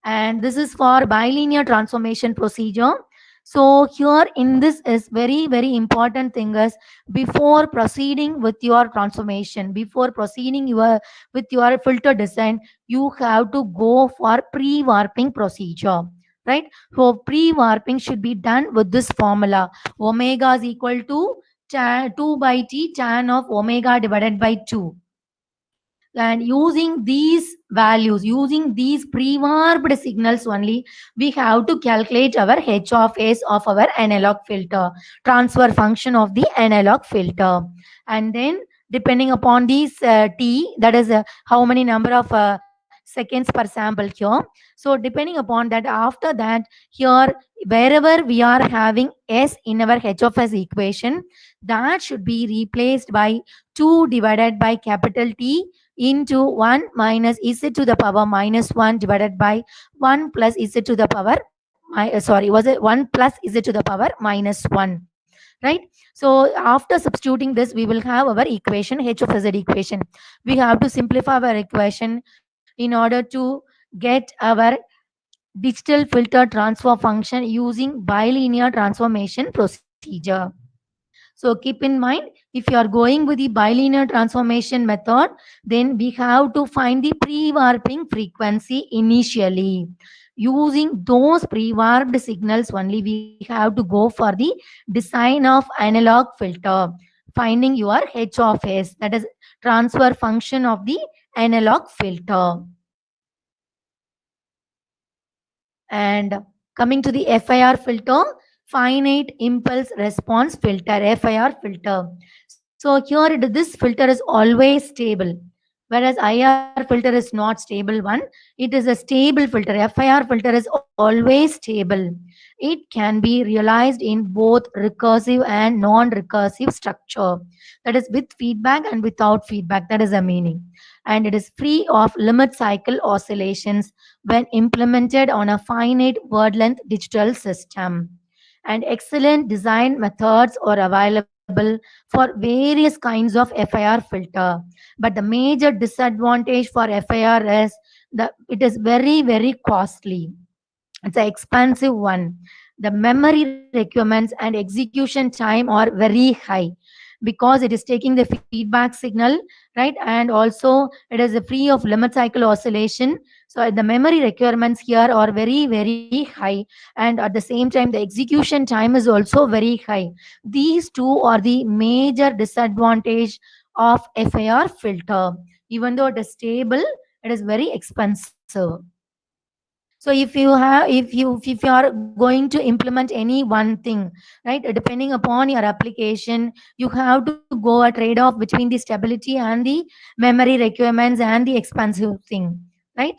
and this is for bilinear transformation procedure. So here in this is very important thing is, before proceeding with your transformation, before proceeding your with your filter design, you have to go for pre-warping procedure, right? So pre-warping should be done with this formula: omega is equal to 2 by t tan of omega divided by 2. And using these values, using these pre-warped signals only, we have to calculate our h of s of our analog filter, transfer function of the analog filter. And then depending upon these t, that is how many number of seconds per sample here. So depending upon that, after that, here wherever we are having s in our h of s equation, that should be replaced by 2 divided by capital T into 1 minus z to the power minus 1 divided by 1 plus z to the power sorry, was it 1 plus z to the power minus 1, right? So after substituting this, we will have our equation h of z equation. We have to simplify our equation in order to get our digital filter transfer function using bilinear transformation procedure. So keep in mind, if you are going with the bilinear transformation method, then we have to find the pre-warping frequency initially. Using those pre-warped signals only, we have to go for the design of analog filter, finding your h of s, that is transfer function of the analog filter. And coming to the FIR filter, finite impulse response filter, FIR filter. So here this filter is always stable, whereas IR filter is not stable one. It is a stable filter. FIR filter is always stable. It can be realized in both recursive and non-recursive structure. That is with feedback and without feedback. That is the meaning. And it is free of limit cycle oscillations when implemented on a finite word length digital system. And excellent design methods are available for various kinds of FIR filter. But the major disadvantage for FIR is that it is very costly. It's an expensive one. The memory requirements and execution time are very high because it is taking the feedback signal, right? And also it is free of limit cycle oscillation. So the memory requirements here are very high, and at the same time the execution time is also very high. These two are the major disadvantage of FIR filter. Even though it is stable, it is very expensive. So if you are going to implement any one thing, right, depending upon your application, you have to go a trade-off between the stability and the memory requirements and the expensive thing, right?